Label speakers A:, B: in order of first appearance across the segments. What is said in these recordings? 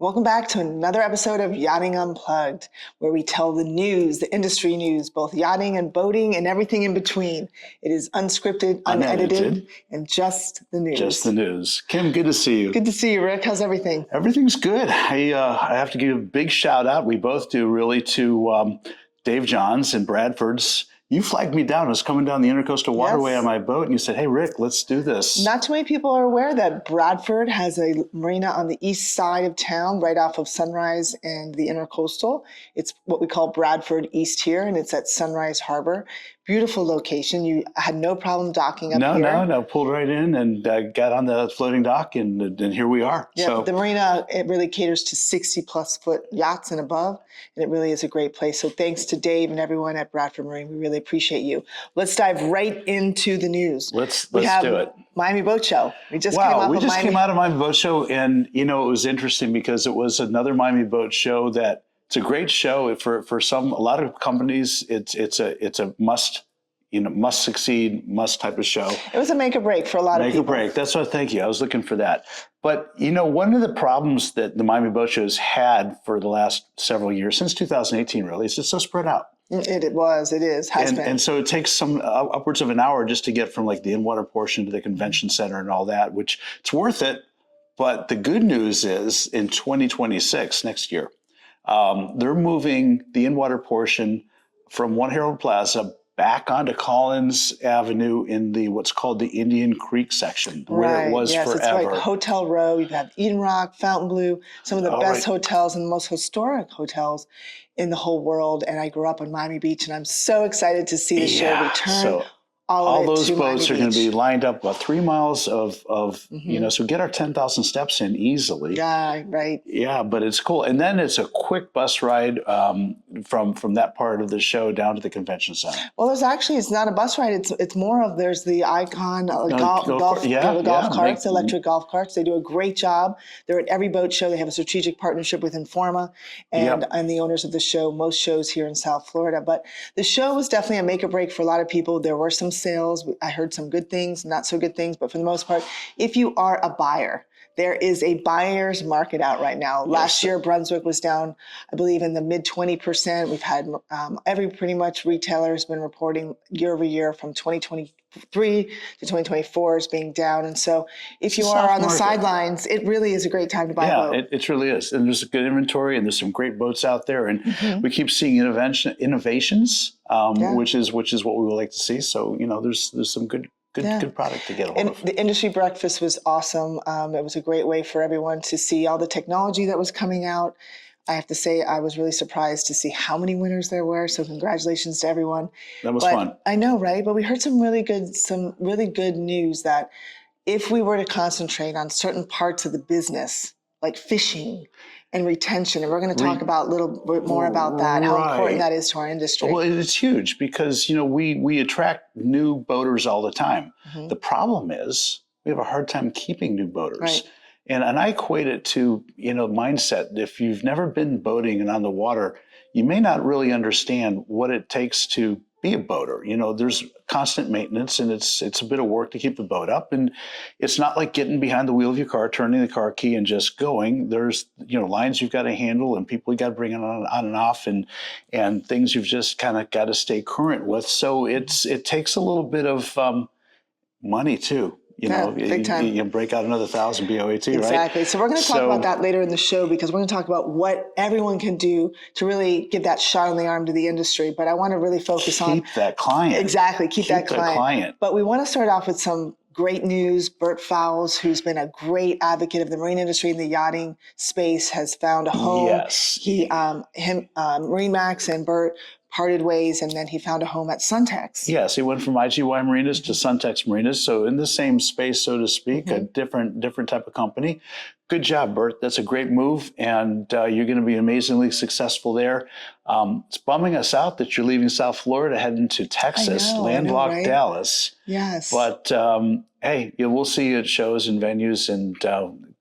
A: Welcome back to another episode of Yachting Unplugged, where we tell the news, the industry news, both yachting and boating and everything in between. It is unscripted, unedited, and just the news.
B: Just the news. Kim, good to see you.
A: Good to see you, Rick. How's everything?
B: Everything's good. I have to give a big shout out. We both do, really, to Dave Johns and Bradford's. You flagged me down. I was coming down the Intercoastal Waterway on my boat, and you said, hey, Rick, let's do this.
A: Not too many people are aware that Bradford has a marina on the east side of town, right off of Sunrise and the Intercoastal. It's what we call Bradford East here, and it's at Sunrise Harbor. Beautiful location. You had no problem docking up here.
B: No. Pulled right in and got on the floating dock, and here we are.
A: Yeah, so the marina, it really caters to 60-plus foot yachts and above, and it really is a great place. So thanks to Dave and everyone at Bradford Marine. We really appreciate you. Let's dive right into the news.
B: Let's do it.
A: Miami Boat Show. We just
B: came out of Miami Boat Show, and it was interesting because it was another Miami Boat Show that it's a great show for a lot of companies. It's a must succeed, must type of show.
A: It was a make or break for a lot of people.
B: Make or break. That's what. Thank you. I was looking for that. But one of the problems that the Miami Boat Show has had for the last several years, since 2018, really, is it's so spread out.
A: It is, has been.
B: And so it takes some upwards of an hour just to get from like the in-water portion to the convention center and all that, which it's worth it. But the good news is in 2026, next year, they're moving the in-water portion from One Herald Plaza back onto Collins Avenue in the what's called the Indian Creek section, where it was forever.
A: It's like Hotel Row. You've got Eden Rock, Fontainebleau, some of the best hotels and the most historic hotels in the whole world. And I grew up on Miami Beach, and I'm so excited to see the show return.
B: So all those boats are going to be lined up about 3 miles of so get our 10,000 steps in easily.
A: Yeah, right.
B: Yeah, but it's cool. And then it's a quick bus ride from that part of the show down to the convention center.
A: Well, it's not a bus ride. It's more of, there's the Icon golf carts, electric golf carts. They do a great job. They're at every boat show. They have a strategic partnership with Informa and the owners of the show, most shows here in South Florida. But the show was definitely a make or break for a lot of people. There were some sales. I heard some good things, not so good things, but for the most part, if you are a buyer, there is a buyer's market out right now. Last year, Brunswick was down, I believe, in the mid 20%. We've had every pretty much retailer has been reporting year over year from 2023 to 2024 as being down. And so if you are on the sidelines, it really is a great time to buy a boat.
B: Yeah, it really is. And there's a good inventory, and there's some great boats out there. And we keep seeing innovations, which is what we would like to see. So, there's some good product to get a hold of.
A: The industry breakfast was awesome. It was a great way for everyone to see all the technology that was coming out. I have to say, I was really surprised to see how many winners there were. So congratulations to everyone.
B: That was fun.
A: I know, right? But we heard some really good news that if we were to concentrate on certain parts of the business, like fishing and retention, and we're going to talk about a little bit more about that, how important that is to our industry.
B: Well, it's huge because, we attract new boaters all the time. The problem is we have a hard time keeping new boaters.
A: Right.
B: And I equate it to, mindset. If you've never been boating and on the water, you may not really understand what it takes to be a boater. There's constant maintenance, and it's a bit of work to keep the boat up. And it's not like getting behind the wheel of your car, turning the car key and just going. There's, lines you've got to handle and people you got to bring on and off and things you've just kind of got to stay current with. So it takes a little bit of money too.
A: Big time.
B: You break out another 1,000 BOAT, right?
A: Exactly. So we're going to talk about that later in the show, because we're going to talk about what everyone can do to really give that shot in the arm to the industry. But I want to really focus on
B: that client.
A: Exactly. Keep that client. But we want to start off with some great news. Bert Fowls, who's been a great advocate of the marine industry and the yachting space, has found a home.
B: Yes.
A: Marine Max and Bert parted ways, and then he found a home at Suntex.
B: Yes, he went from IGY Marinas to Suntex Marinas, so in the same space, so to speak, a different type of company. Good job, Bert. That's a great move, and you're going to be amazingly successful there. It's bumming us out that you're leaving South Florida, heading to Texas, landlocked right? Dallas.
A: Yes.
B: But hey, we'll see you at shows and venues, and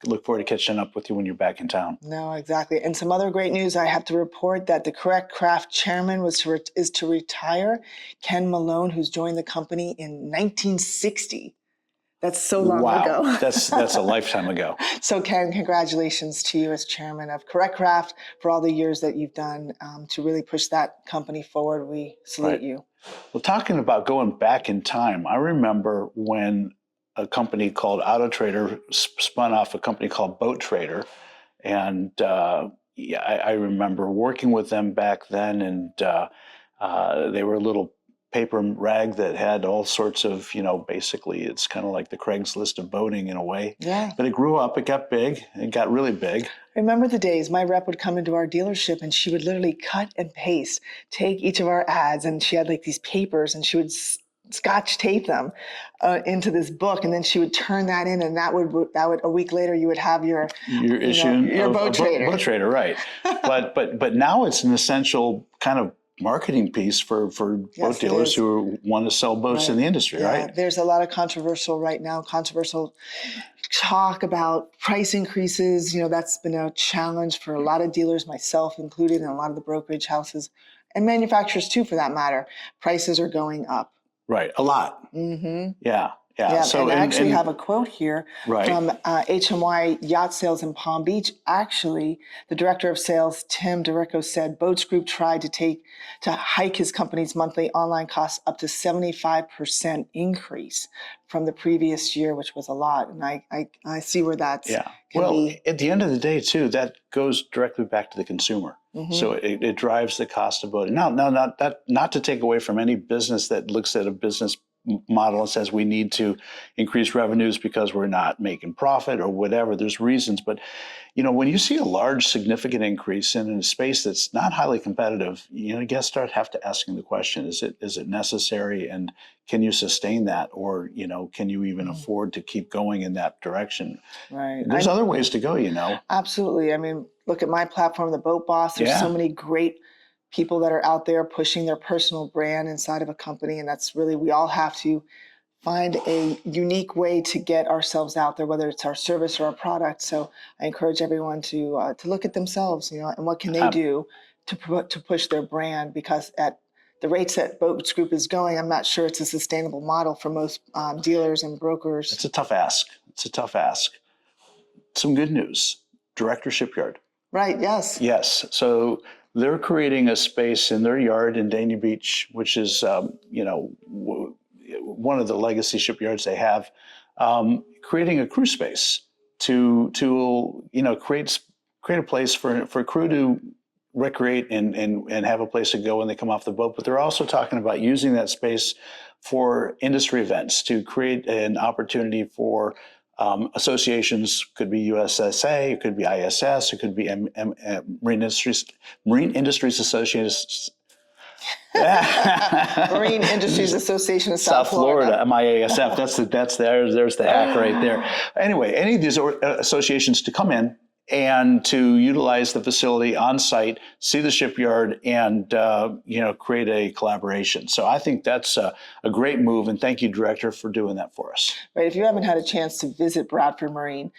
B: look forward to catching up with you when you're back in town.
A: No, exactly. And some other great news. I have to report that the Correct Craft chairman is to retire. Ken Malone, who's joined the company in 1960. That's so long ago.
B: That's a lifetime ago.
A: So Ken, congratulations to you as chairman of Correct Craft for all the years that you've done to really push that company forward. We salute you.
B: Well, talking about going back in time, I remember when a company called Auto Trader spun off a company called Boat Trader. And I remember working with them back then, and they were a little paper rag that had all sorts of, basically it's kind of like the Craigslist of boating in a way.
A: Yeah.
B: But it grew up, it got big, it got really big.
A: I remember the days my rep would come into our dealership and she would literally cut and paste, take each of our ads, and she had like these papers and she would Scotch tape them into this book, and then she would turn that in, and that would a week later you would have your
B: issue
A: your boat trader.
B: Boat trader, right? but now it's an essential kind of marketing piece for boat dealers who want to sell boats in the industry, right?
A: There's a lot of controversial talk about price increases. That's been a challenge for a lot of dealers, myself included, and a lot of the brokerage houses and manufacturers too, for that matter. Prices are going up.
B: Right, a lot.
A: Mm-hmm.
B: Yeah.
A: So, and I actually have a quote here from HMY Yacht Sales in Palm Beach. Actually, the director of sales, Tim DeRico, said Boats Group tried to hike his company's monthly online costs up to 75% increase from the previous year, which was a lot. And I see where that's be.
B: At the end of the day, too, that goes directly back to the consumer. Mm-hmm. So it drives the cost of boating. Now, not to take away from any business that looks at a business model and says we need to increase revenues because we're not making profit or whatever. There's reasons, but when you see a large, significant increase in a space that's not highly competitive, you guys have to asking the question: is it necessary, and can you sustain that, or can you even afford to keep going in that direction?
A: Right.
B: There's other ways to go.
A: Absolutely. I mean, look at my platform, the Boat Boss. There's so many great people that are out there pushing their personal brand inside of a company. And that's really, we all have to find a unique way to get ourselves out there, whether it's our service or our product. So I encourage everyone to look at themselves, and what can they do to push their brand, because at the rates that Boats Group is going, I'm not sure it's a sustainable model for most dealers and brokers.
B: It's a tough ask. Some good news. Director Shipyard.
A: Right, yes.
B: Yes. So they're creating a space in their yard in Dania Beach, which is, one of the legacy shipyards they have, creating a crew space to create a place for crew to recreate and have a place to go when they come off the boat. But they're also talking about using that space for industry events, to create an opportunity for associations. Could be USSA, it could be ISS, it could be Marine Industries Association.
A: Marine Industries Association of South Florida.
B: MIASF. There's the hack right there. Anyway, any of these associations to come in and to utilize the facility on site, see the shipyard, and create a collaboration. So I think that's a great move, and thank you, Director, for doing that for us.
A: Right. If you haven't had a chance to visit Bradford Marine,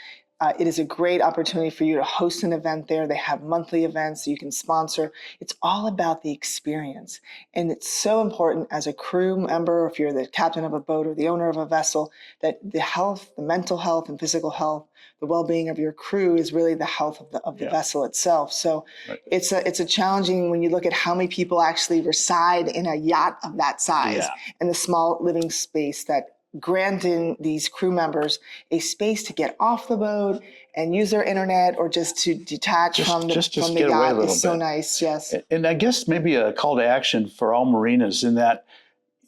A: it is a great opportunity for you to host an event there. They have monthly events you can sponsor. It's all about the experience. And it's so important as a crew member, if you're the captain of a boat or the owner of a vessel, that the health, the mental health and physical health, the well-being of your crew is really the health of the vessel itself. So it's a challenging when you look at how many people actually reside in a yacht of that size and the small living space, that granting these crew members a space to get off the boat and use their internet, or just to detach from the yacht is so nice. Yes.
B: And I guess maybe a call to action for all marinas, in that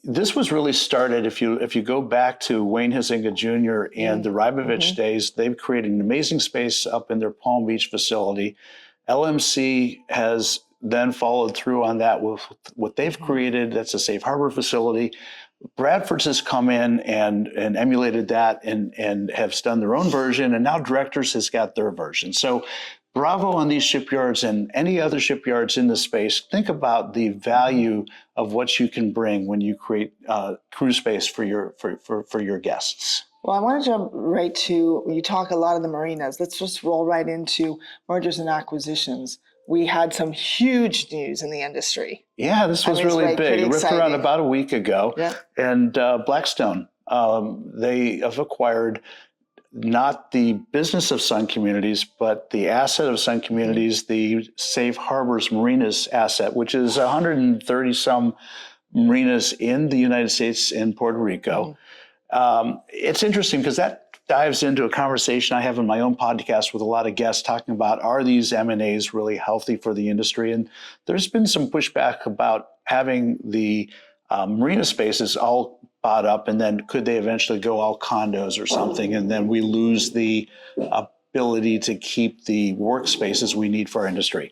B: this was really started, if you go back to Wayne Huizinga Jr. and the Rybovich days, they've created an amazing space up in their Palm Beach facility. LMC has then followed through on that with what they've created. That's a safe harbor facility. Bradford's has come in and emulated that and have done their own version, and now Directors has got their version. So bravo on these shipyards and any other shipyards in the space. Think about the value of what you can bring when you create crew space for your guests.
A: Well, I want to jump right to, you talk a lot of the marinas. Let's just roll right into mergers and acquisitions. We had some huge news in the industry.
B: Yeah, this was really big. It ripped around about a week ago. Yeah. And Blackstone they have acquired not the business of Sun Communities, but the asset of Sun Communities, the Safe Harbors Marinas asset, which is 130 some marinas in the United States and Puerto Rico. It's interesting because that dives into a conversation I have in my own podcast with a lot of guests talking about, are these M&As really healthy for the industry? And there's been some pushback about having the marina spaces all bought up, and then could they eventually go all condos or something, and then we lose the ability to keep the workspaces we need for our industry.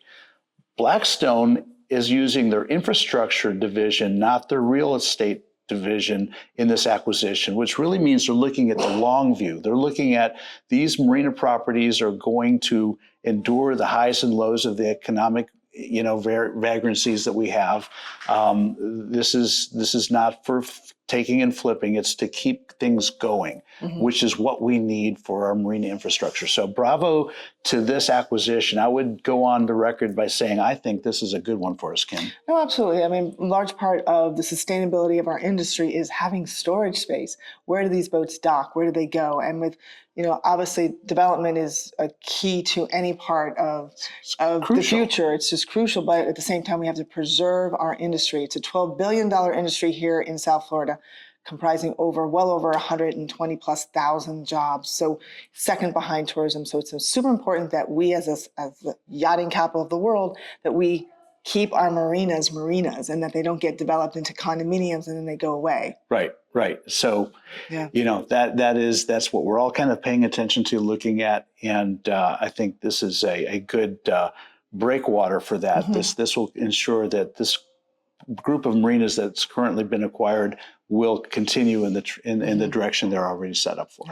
B: Blackstone is using their infrastructure division, not their real estate division, in this acquisition, which really means they're looking at the long view. They're looking at these marina properties are going to endure the highs and lows of the economic vagrancies that we have. This is not for taking and flipping. It's to keep things going, which is what we need for our marine infrastructure. So bravo to this acquisition. I would go on the record by saying I think this is a good one for us, Kim.
A: No, absolutely. I mean, a large part of the sustainability of our industry is having storage space. Where do these boats dock? Where do they go? And with, obviously development is a key to any part of the future. It's just crucial, but at the same time, we have to preserve our industry. It's a $12 billion industry here in South Florida, comprising well over 120,000+ jobs. So second behind tourism. So it's super important that we as the yachting capital of the world, that we keep our marinas and that they don't get developed into condominiums and then they go away.
B: Right. So, that's what we're all kind of paying attention to, looking at. And I think this is a good breakwater for that. This will ensure that this group of marinas that's currently been acquired will continue in the direction they're already set up for.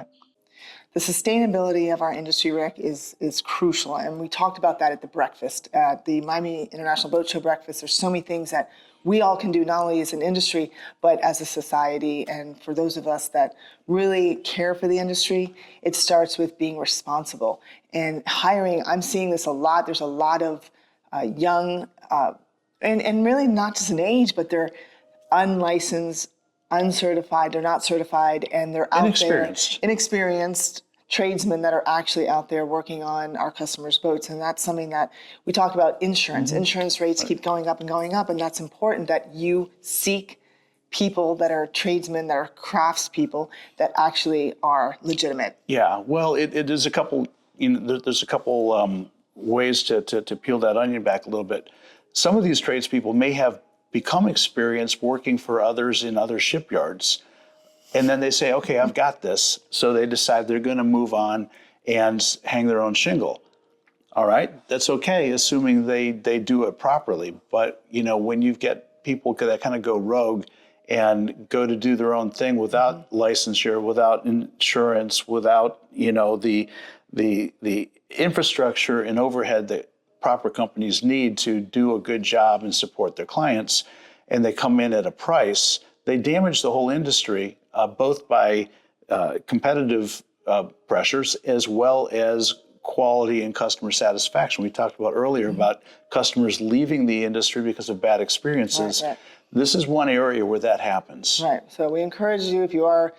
A: The sustainability of our industry, Rick, is crucial. And we talked about that at the breakfast, at the Miami International Boat Show breakfast. There's so many things that we all can do, not only as an industry, but as a society. And for those of us that really care for the industry, it starts with being responsible. And hiring, I'm seeing this a lot. There's a lot of young, and really not just an age, but they're unlicensed, uncertified, they're not certified, and they're out there, inexperienced tradesmen that are actually out there working on our customers' boats. And that's something that we talk about. Insurance. Insurance rates keep going up, and that's important that you seek people that are tradesmen, that are craftspeople, that actually are legitimate.
B: Yeah, well, it is a couple, there's a couple ways to peel that onion back a little bit. Some of these tradespeople may have become experienced working for others in other shipyards. And then they say, okay, I've got this. So they decide they're going to move on and hang their own shingle. All right, that's okay, assuming they do it properly. But, when you get people that kind of go rogue and go to do their own thing without licensure, without insurance, without, the infrastructure and overhead that proper companies need to do a good job and support their clients, and they come in at a price, they damage the whole industry, both by competitive pressures as well as quality and customer satisfaction. We talked about earlier about customers leaving the industry because of bad experiences. Right. This is one area where that happens.
A: Right. So we encourage you, if you are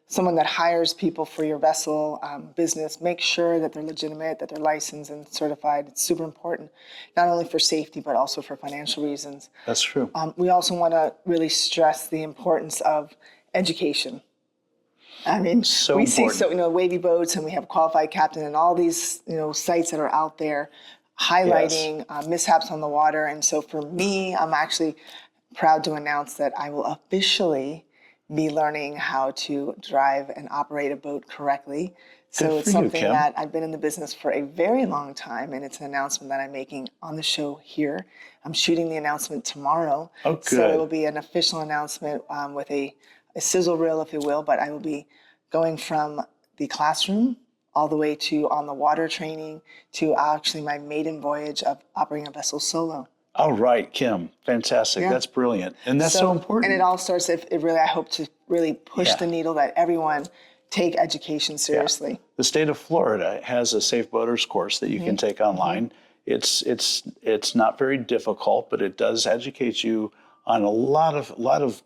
A: someone that hires people for your vessel business, make sure that they're legitimate, that they're licensed and certified. It's super important, not only for safety, but also for financial reasons.
B: That's true.
A: We also want to really stress the importance of education. I mean, we see wavy boats, and we have qualified captain, and all these sites that are out there highlighting mishaps on the water. And so for me, I'm actually proud to announce that I will officially be learning how to drive and operate a boat correctly. So it's something that I've been in the business for a very long time, and it's an announcement that I'm making on the show here. I'm shooting the announcement tomorrow.
B: Oh, good.
A: So it will be an official announcement with a sizzle reel, if you will, but I will be going from the classroom all the way to on the water training to actually my maiden voyage of operating a vessel solo.
B: All right, Kim, fantastic. Yeah. That's brilliant. And that's so important.
A: And it all starts, I hope to really push the needle that everyone take education seriously.
B: Yeah. The state of Florida has a Safe Boaters course that you can take online. It's not very difficult, but it does educate you on a lot of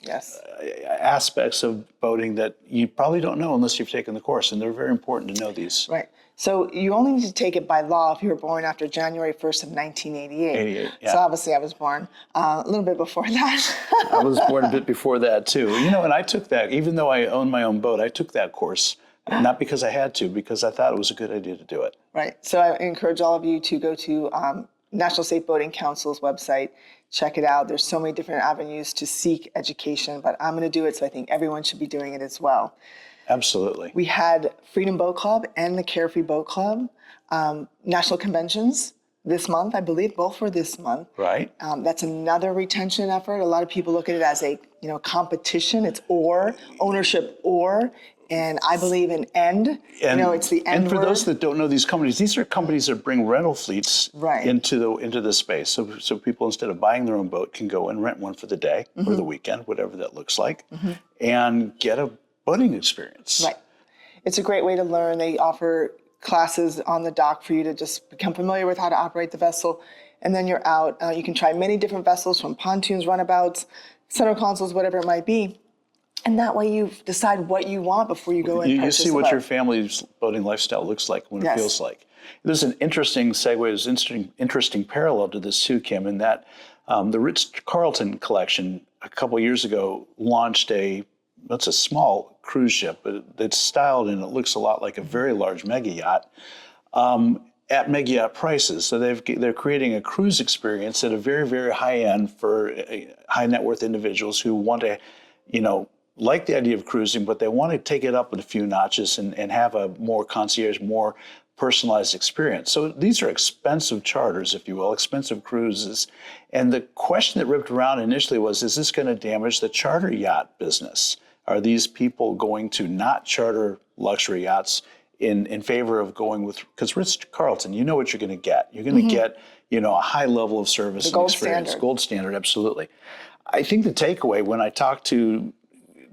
B: aspects of boating that you probably don't know unless you've taken the course, and they're very important to know these.
A: Right. So you only need to take it by law if you were born after January 1st of 1988.
B: 88, yeah.
A: So obviously I was born a little bit before that.
B: I was born a bit before that too. You know, and I took that, even though I own my own boat, I took that course, not because I had to, because I thought it was a good idea to do it.
A: Right. So I encourage all of you to go to National Safe Boating Council's website, check it out. There's so many different avenues to seek education, but I'm going to do it, so I think everyone should be doing it as well.
B: Absolutely.
A: We had Freedom Boat Club and the Carefree Boat Club national conventions this month, I believe. Both were this month.
B: Right.
A: That's another retention effort. A lot of people look at it as a competition. It's or, ownership or, and I believe in end.
B: And,
A: it's the end
B: And for
A: word.
B: those that don't know these companies, these are companies that bring rental fleets into the space. So people, instead of buying their own boat, can go and rent one for the day or the weekend, whatever that looks like, and get a boating experience.
A: Right. It's a great way to learn. They offer classes on the dock for you to just become familiar with how to operate the vessel, and then you're out. You can try many different vessels, from pontoons, runabouts, center consoles, whatever it might be. And that way you decide what you want before you go and purchase
B: You see
A: a
B: what
A: boat.
B: your family's boating lifestyle looks like, what it feels like. There's an interesting segue, there's an interesting parallel to this too, Kim, in that the Ritz-Carlton collection a couple years ago launched it's a small cruise ship, but it's styled and it looks a lot like a very large mega yacht at mega yacht prices. So they're creating a cruise experience at a very, very high end for high net worth individuals who want to, like the idea of cruising, but they want to take it up a few notches and have a more concierge, more personalized experience. So these are expensive charters, if you will, expensive cruises. And the question that ripped around initially was, is this going to damage the charter yacht business? Are these people going to not charter luxury yachts in favor of going with, because Ritz-Carlton, you know what you're going to get. You're going to get, a high level of service and experience.
A: Standard.
B: Gold standard, absolutely. I think the takeaway when I talk to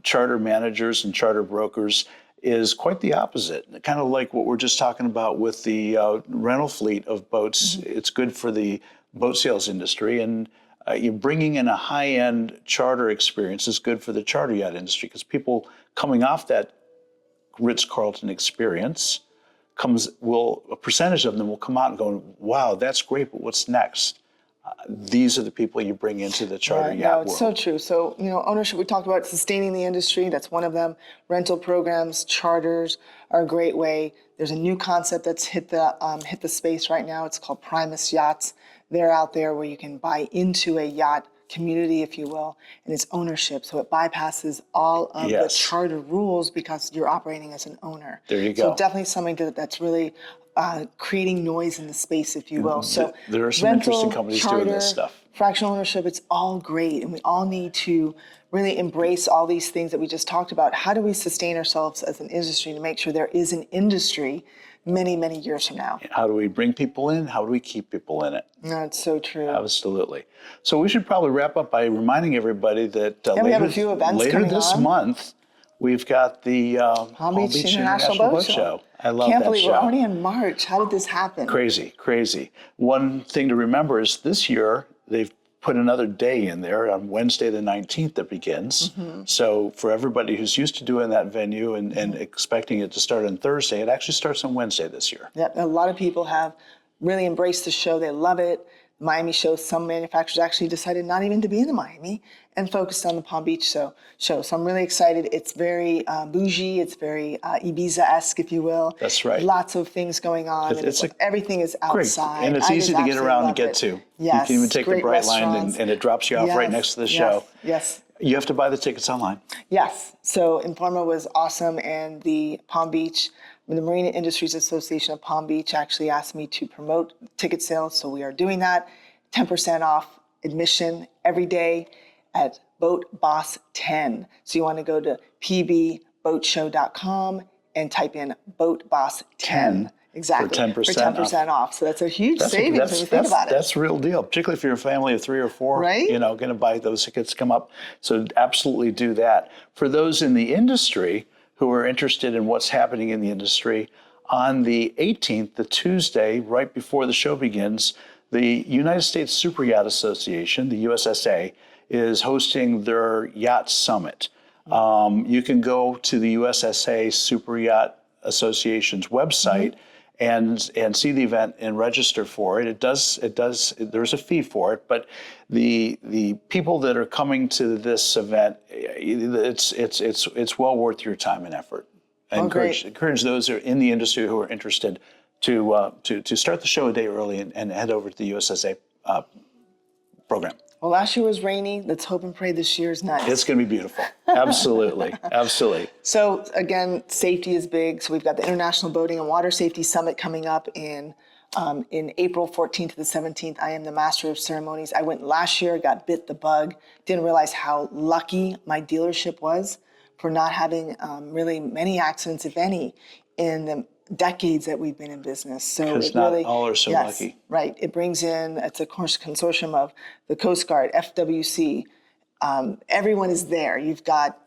B: charter managers and charter brokers is quite the opposite. Kind of like what we're just talking about with the rental fleet of boats. It's good for the boat sales industry, and you're bringing in a high-end charter experience is good for the charter yacht industry, because people coming off that Ritz-Carlton experience a percentage of them will come out and go, wow, that's great, but what's next? These are the people you bring into the charter yacht world.
A: It's so true. So, ownership, we talked about sustaining the industry. That's one of them. Rental programs, charters are a great way. There's a new concept that's hit the space right now. It's called Primus Yachts. They're out there where you can buy into a yacht community, if you will, and it's ownership. So it bypasses all of the charter rules because you're operating as an owner.
B: There you go.
A: So definitely something that's really creating noise in the space, if you will. So
B: there are some interesting companies doing this stuff.
A: Fractional ownership, it's all great, and we all need to really embrace all these things that we just talked about. How do we sustain ourselves as an industry to make sure there is an industry many, many years from now?
B: How do we bring people in? How do we keep people in it?
A: No, it's so true.
B: Absolutely. So we should probably wrap up by reminding everybody that
A: we have a few events
B: later
A: coming
B: this
A: on.
B: month, we've got the
A: Palm Beach International Boat Show.
B: I love
A: Can't
B: that
A: believe
B: show.
A: we're already in March. How did this happen?
B: Crazy, crazy. One thing to remember is this year, they've put another day in there on Wednesday the 19th that begins. So for everybody who's used to doing that venue and expecting it to start on Thursday, it actually starts on Wednesday this year.
A: Yeah, a lot of people have really embraced the show. They love it. Miami show, some manufacturers actually decided not even to be in the Miami and focused on the Palm Beach show. So I'm really excited. It's very bougie. It's very Ibiza-esque, if you will.
B: That's right.
A: Lots of things going on. Everything is outside.
B: Great. And it's easy to get around and get to.
A: Yes.
B: You can even take the Bright Line and it drops you off right next to the show.
A: Yes.
B: You have to buy the tickets online.
A: Yes. So Informa was awesome, and the Palm Beach, the Marina Industries Association of Palm Beach actually asked me to promote ticket sales, so we are doing that. 10% off admission every day at Boat Boss 10. So you want to go to pbboatshow.com and type in Boat Boss 10. Exactly.
B: For 10%
A: off. So that's a huge savings when you think about it.
B: That's a real deal, particularly if you're a family of 3 or 4,
A: right?
B: Going to buy those tickets, come up. So absolutely do that. For those in the industry who are interested in what's happening in the industry, on the 18th, the Tuesday, right before the show begins, the United States Superyacht Association, the USSA, is hosting their yacht summit. You can go to the USSA Super Yacht Association's website and see the event and register for it. It does. There's a fee for it, but the people that are coming to this event, it's well worth your time and effort. I encourage those who are in the industry who are interested to start the show a day early and head over to the USSA program.
A: Well, last year was rainy. Let's hope and pray this year's nice.
B: It's going to be beautiful. Absolutely. Absolutely.
A: So again, safety is big. So we've got the International Boating and Water Safety Summit coming up in April 14th to the 17th. I am the master of ceremonies. I went last year, got bit the bug, didn't realize how lucky my dealership was for not having really many accidents, if any, in the decades that we've been in business. So
B: because not all are so lucky.
A: Right. It brings in, it's a consortium of the Coast Guard, FWC. Everyone is there. You've got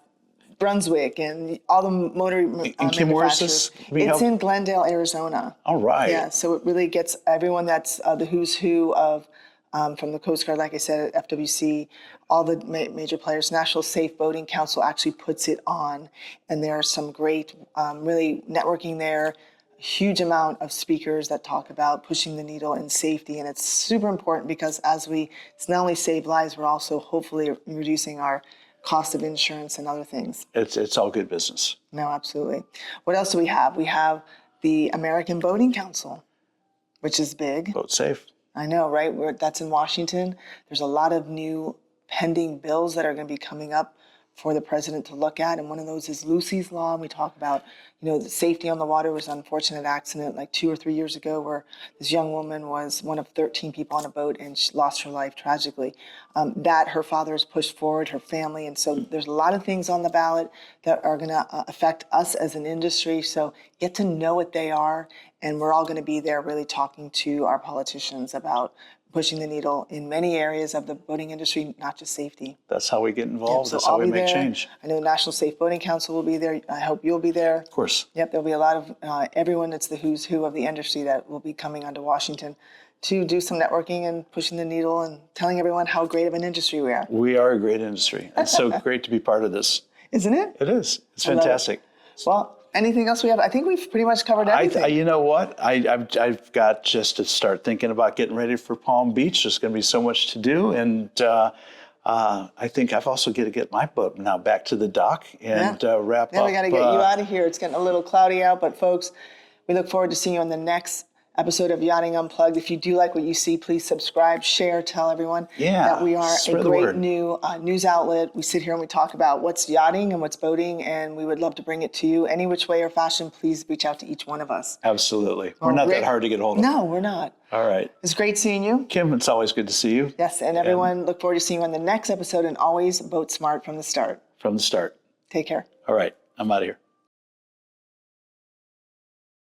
A: Brunswick and all the motor
B: Kim, where is this?
A: It's in Glendale, Arizona.
B: All right.
A: Yeah. So it really gets everyone that's the who's who of from the Coast Guard, like I said, FWC, all the major players. National Safe Boating Council actually puts it on, and there are some great, really networking there. A huge amount of speakers that talk about pushing the needle in safety, and it's super important because it's not only save lives, we're also hopefully reducing our cost of insurance and other things.
B: It's all good business.
A: No, absolutely. What else do we have? We have the American Boating Council, which is big.
B: Boat safe.
A: I know, right? That's in Washington. There's a lot of new pending bills that are going to be coming up for the president to look at, and one of those is Lucy's Law. And we talk about, the safety on the water. Was an unfortunate accident like 2 or 3 years ago where this young woman was one of 13 people on a boat and she lost her life tragically. That her father has pushed forward, her family, and so there's a lot of things on the ballot that are going to affect us as an industry. So get to know what they are, and we're all going to be there really talking to our politicians about pushing the needle in many areas of the boating industry, not just safety.
B: That's how we get involved.
A: Yep, so
B: that's how we make
A: there.
B: change.
A: I know the National Safe Boating Council will be there. I hope you'll be there.
B: Of course.
A: Yep, there'll be a lot of everyone that's the who's who of the industry that will be coming onto Washington to do some networking and pushing the needle and telling everyone how great of an industry we are.
B: We are a great industry. It's so great to be part of this.
A: Isn't it?
B: It is. It's fantastic.
A: Well, anything else we have? I think we've pretty much covered everything.
B: You know what? I've got just to start thinking about getting ready for Palm Beach. There's going to be so much to do, and I think I've also got to get my boat now back to the dock and wrap up.
A: Yeah, we got to get you out of here. It's getting a little cloudy out, but folks, we look forward to seeing you on the next episode of Yachting Unplugged. If you do like what you see, please subscribe, share, tell everyone that we are a great new news outlet. We sit here and we talk about what's yachting and what's boating, and we would love to bring it to you any which way or fashion. Please reach out to each one of us.
B: Absolutely. We're not that hard to get hold of.
A: No, we're not.
B: All right.
A: It's great seeing you.
B: Kim, it's always good to see you.
A: Yes, and everyone, look forward to seeing you on the next episode, and always boat smart from the start.
B: From the start.
A: Take care.
B: All right. I'm out of here.